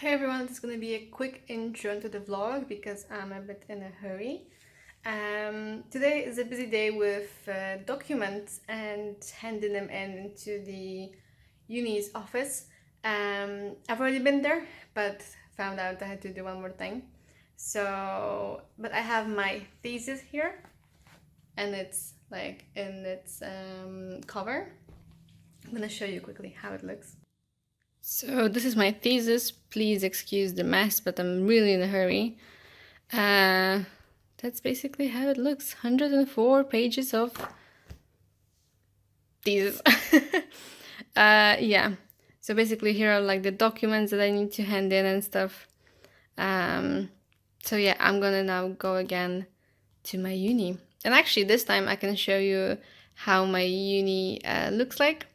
Hi everyone, this is going to be a quick intro to the vlog because I'm a bit in a hurry. Today is a busy day with documents and handing them into the uni's office. I've already been there, but found out I had to do one more thing. But I have my thesis here, and it's like in its cover. I'm going to show you quickly how it looks. So this is my thesis. Please excuse the mess, but I'm really in a hurry. That's basically how it looks. 104 pages of thesis. Yeah. So basically here are like the documents that I need to hand in and stuff. So yeah, I'm gonna now go again to my uni. And actually this time I can show you how my uni looks like.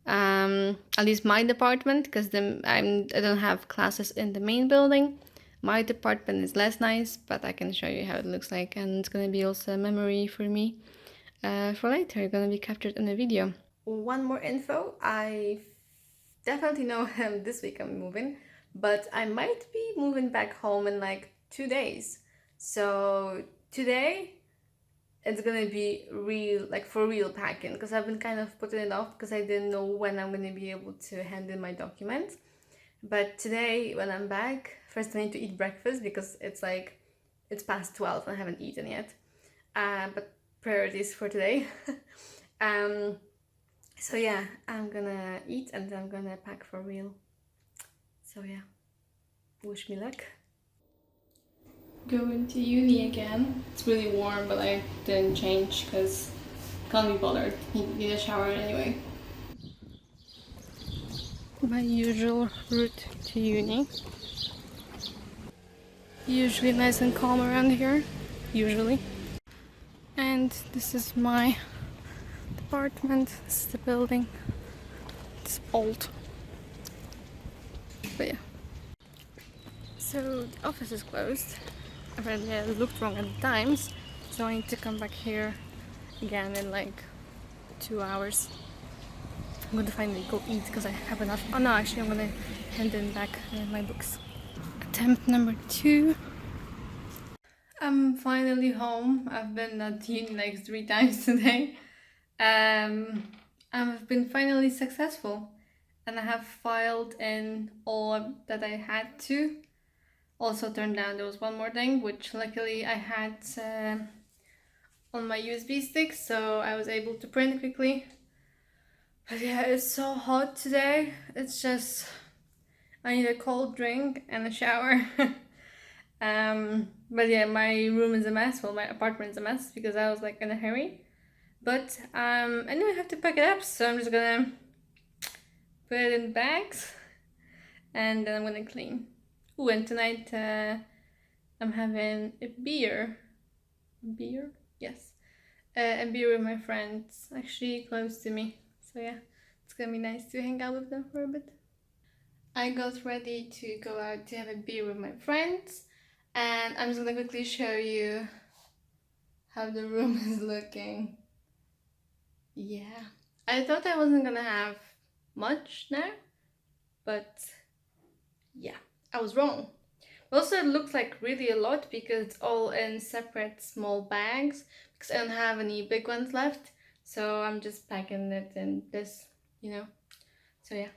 At least my department, because I don't have classes in the main building. My department is less nice, but I can show you how it looks like, and it's gonna be also a memory for me for later. It's gonna be captured in a video. One more info: I definitely know this week I'm moving, but I might be moving back home in like 2 days. So today it's gonna be real, like for real packing, because I've been kind of putting it off because I didn't know when I'm gonna be able to hand in my documents. But today when I'm back, first I need to eat breakfast because it's past 12 and I haven't eaten yet. But priorities for today. So yeah, I'm gonna eat and then I'm gonna pack for real. So yeah, wish me luck. Going to uni again. It's really warm, but I didn't change because can't be bothered. Need a shower anyway. My usual route to uni. Usually nice and calm around here. Usually. And this is my apartment. This is the building. It's old. But yeah. So the office is closed. Apparently I looked wrong at the times, so I need to come back here again in like 2 hours. I'm going to finally go eat because I have enough. Oh no, actually I'm going to hand in back my books. Attempt number 2. I'm finally home. I've been at uni like 3 times today. I've been finally successful and I have filed in all that I had to. Also turned down, there was one more thing, which luckily I had on my USB stick, so I was able to print quickly. But yeah, it's so hot today. It's just, I need a cold drink and a shower. But yeah, my room is a mess. Well, my apartment is a mess because I was like in a hurry. But I know I have to pack it up, so I'm just gonna put it in bags and then I'm gonna clean. Ooh, and tonight I'm having a beer. Beer? Yes. A beer with my friends, actually close to me. So yeah, it's gonna be nice to hang out with them for a bit. I got ready to go out to have a beer with my friends, and I'm just gonna quickly show you how the room is looking. Yeah, I thought I wasn't gonna have much now, but yeah, I was wrong. Also, it looks like really a lot because it's all in separate small bags because I don't have any big ones left. So I'm just packing it in this, you know. So yeah,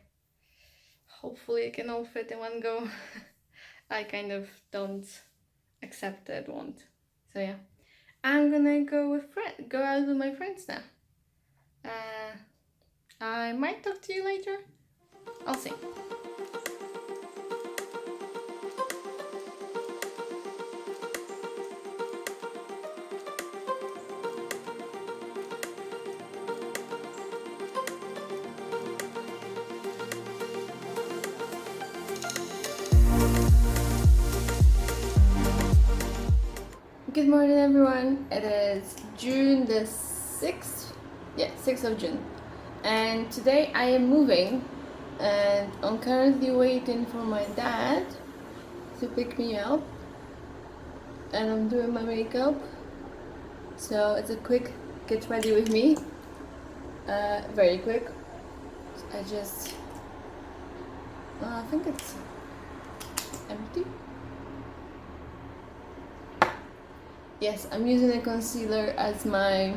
hopefully it can all fit in one go. I kind of don't accept that it won't. So yeah, I'm gonna go out with my friends now. I might talk to you later. I'll see. Good morning everyone, it is June the 6th, yeah, 6th of June, and today I am moving and I'm currently waiting for my dad to pick me up and I'm doing my makeup, so it's a quick get ready with me, very quick. I think it's empty. Yes, I'm using a concealer as my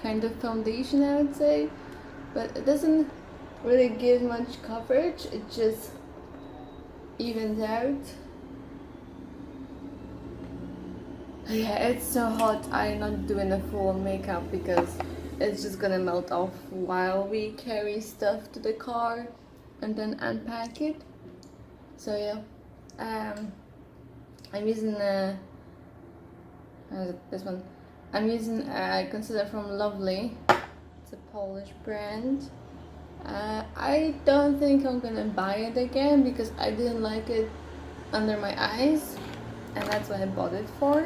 kind of foundation, I would say, but it doesn't really give much coverage, it just evens out. Yeah, it's so hot, I'm not doing a full makeup because it's just gonna melt off while we carry stuff to the car and then unpack it. So yeah, I'm using this one. I'm using a concealer from Lovely. It's a Polish brand. I don't think I'm gonna buy it again because I didn't like it under my eyes, and that's what I bought it for.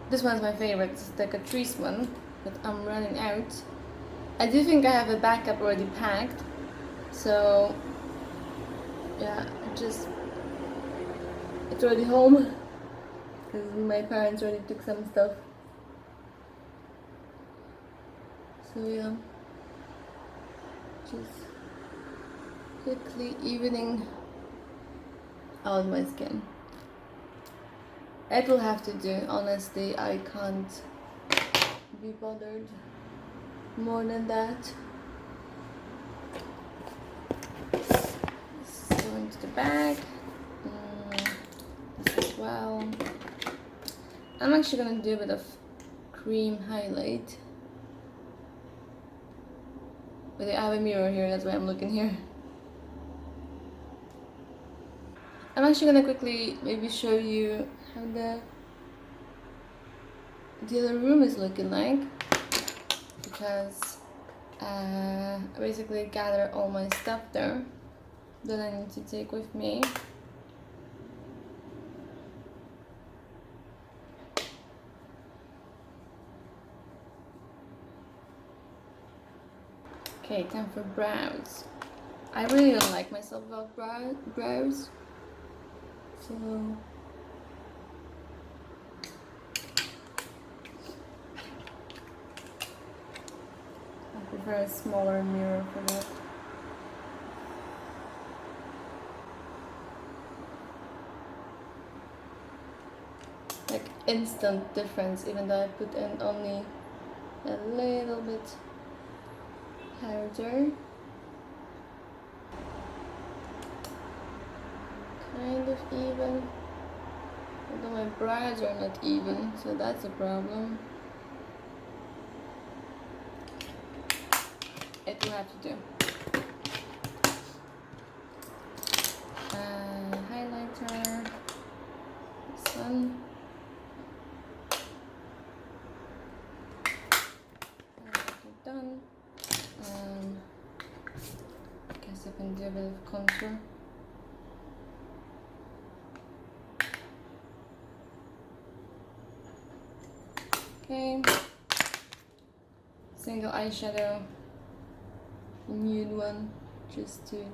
This one's my favorite. It's the Catrice one, but I'm running out. I do think I have a backup already packed, so yeah, it's already home because my parents already took some stuff. So yeah, just quickly evening out my skin. It will have to do, honestly, I can't be bothered more than that. Let's go into the bag. This as well. I'm actually gonna do a bit of cream highlight. But I have a mirror here, that's why I'm looking here. I'm actually gonna quickly maybe show you how the other room is looking like, because I basically gather all my stuff there that I need to take with me. Okay, time for brows. I really don't like myself without brows. So I prefer a smaller mirror for that. Like instant difference, even though I put in only a little bit powder. Kind of even, although my brows are not even, so that's a problem. It will have to do. Highlighter, this one. Highlighter done. Guess I can do a bit of contour. Okay, single eyeshadow, a nude one, just to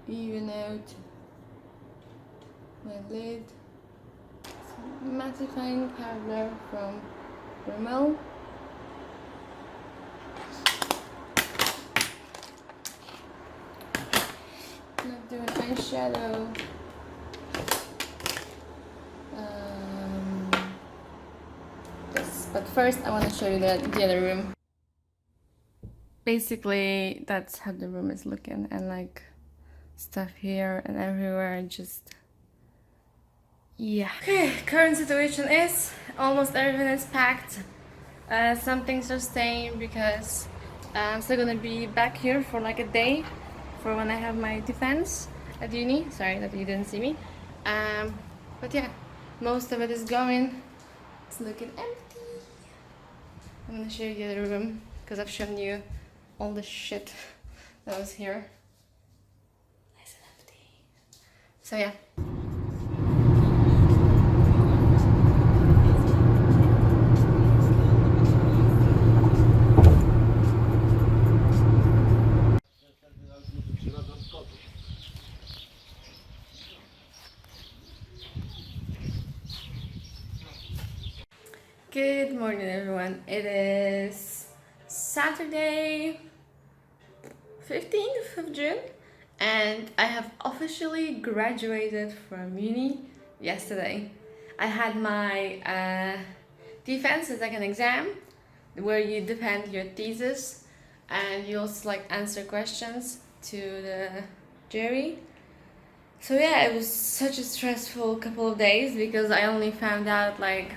even out my lid. Some mattifying powder from Grwm. Not doing eyeshadow. But first I want to show you the other room. Basically that's how the room is looking, and like stuff here and everywhere, just yeah. Okay, current situation is almost everything is packed. Some things are staying because I'm still gonna be back here for like a day for when I have my defense at uni. Sorry that you didn't see me. But yeah, most of it is going. It's looking empty. I'm gonna show you the other room because I've shown you all the shit that was here. Nice and empty. So yeah. Good morning everyone. It is Saturday, 15th of June, and I have officially graduated from uni yesterday. I had my defense as like an exam where you defend your thesis and you also like answer questions to the jury. So yeah, it was such a stressful couple of days because I only found out like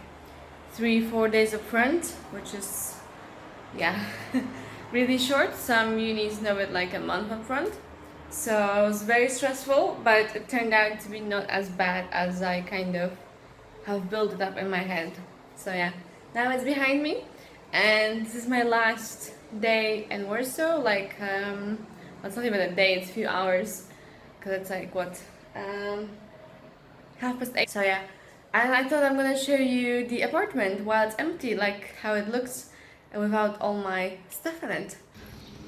3-4 days up front, which is yeah really short. Some unis know it like a month up front. So it was very stressful, but it turned out to be not as bad as I kind of have built it up in my head. So yeah, now it's behind me, and this is my last day in Warsaw. Like, it's not even a day, it's a few hours, because it's like, what, 8:30. So yeah, and I thought I'm gonna show you the apartment while it's empty, like how it looks without all my stuff in it.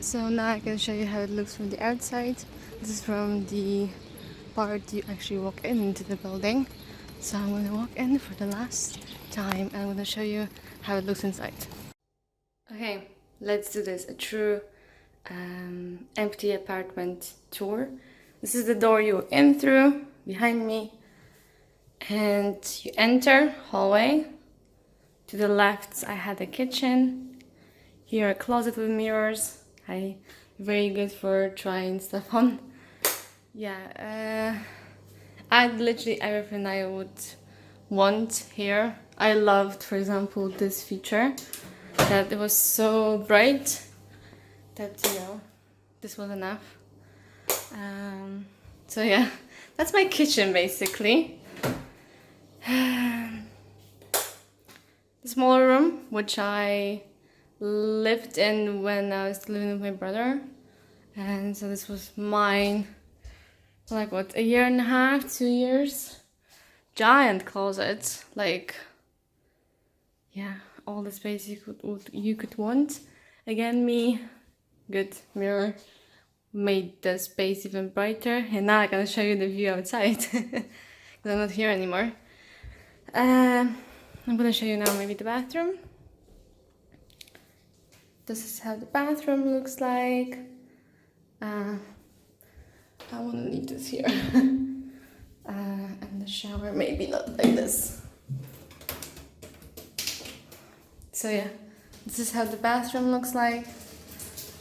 So now I can show you how it looks from the outside. This is from the part you actually walk into the building. So I'm gonna walk in for the last time and I'm gonna show you how it looks inside. Okay, let's do this. A true empty apartment tour. This is the door you walk in through, behind me. And you enter, hallway. To the left I had a kitchen. Here a closet with mirrors. Very good for trying stuff on. Yeah, I had literally everything I would want here. I loved, for example, this feature, that it was so bright that, you know, this was enough. So yeah, that's my kitchen basically. The smaller room, which I lived in when I was living with my brother, and so this was mine for like what, 1.5 years, 2 years. Giant closet, like, yeah, all the space you could want. Again, me, good mirror, made the space even brighter. And now I'm gonna show you the view outside because I'm not here anymore. I'm gonna show you now maybe the bathroom. This is how the bathroom looks like. I want to leave this here. And the shower maybe not like this. So yeah, this is how the bathroom looks like.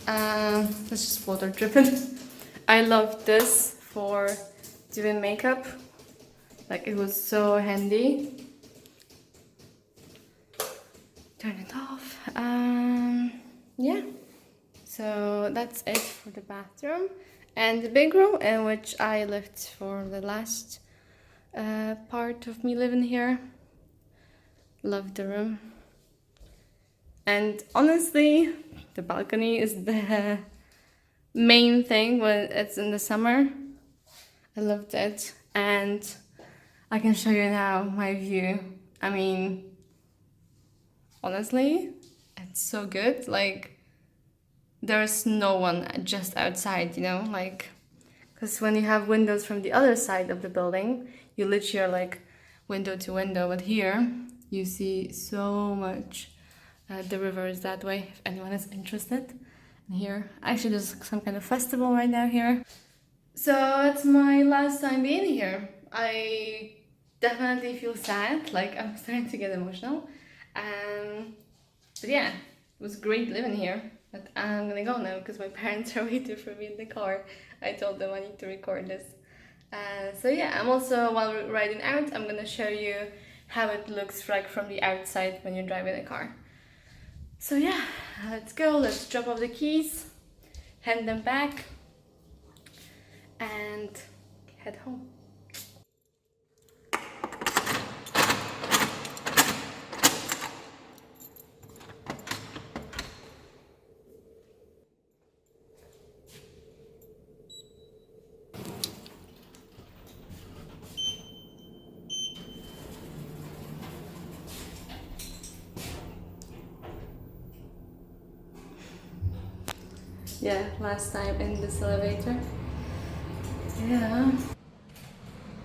It's just water dripping. I love this for doing makeup. Like, it was so handy. Turn it off. Yeah, so that's it for the bathroom. And the big room in which I lived for the last part of me living here. Love the room. And honestly, the balcony is the main thing when it's in the summer. I loved it. And I can show you now my view. I mean, honestly, it's so good. Like, there's no one just outside, you know, like, because when you have windows from the other side of the building, you literally are like window to window, but here you see so much. The river is that way, if anyone is interested. And here, actually there's some kind of festival right now here. So it's my last time being here. I definitely feel sad, like I'm starting to get emotional. But yeah, it was great living here. But I'm gonna go now because my parents are waiting for me in the car. I told them I need to record this. So yeah, I'm also, while we're riding out, I'm gonna show you how it looks like from the outside when you're driving a car. So yeah, let's go, let's drop off the keys, hand them back, and head home. Yeah, last time in this elevator. Yeah.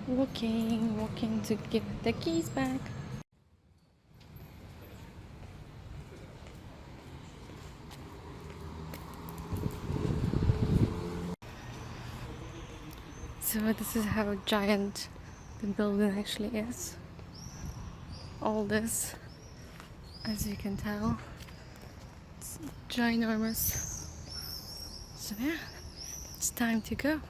Walking to give the keys back. So this is how giant the building actually is. All this, as you can tell, it's ginormous. So yeah, it's time to go.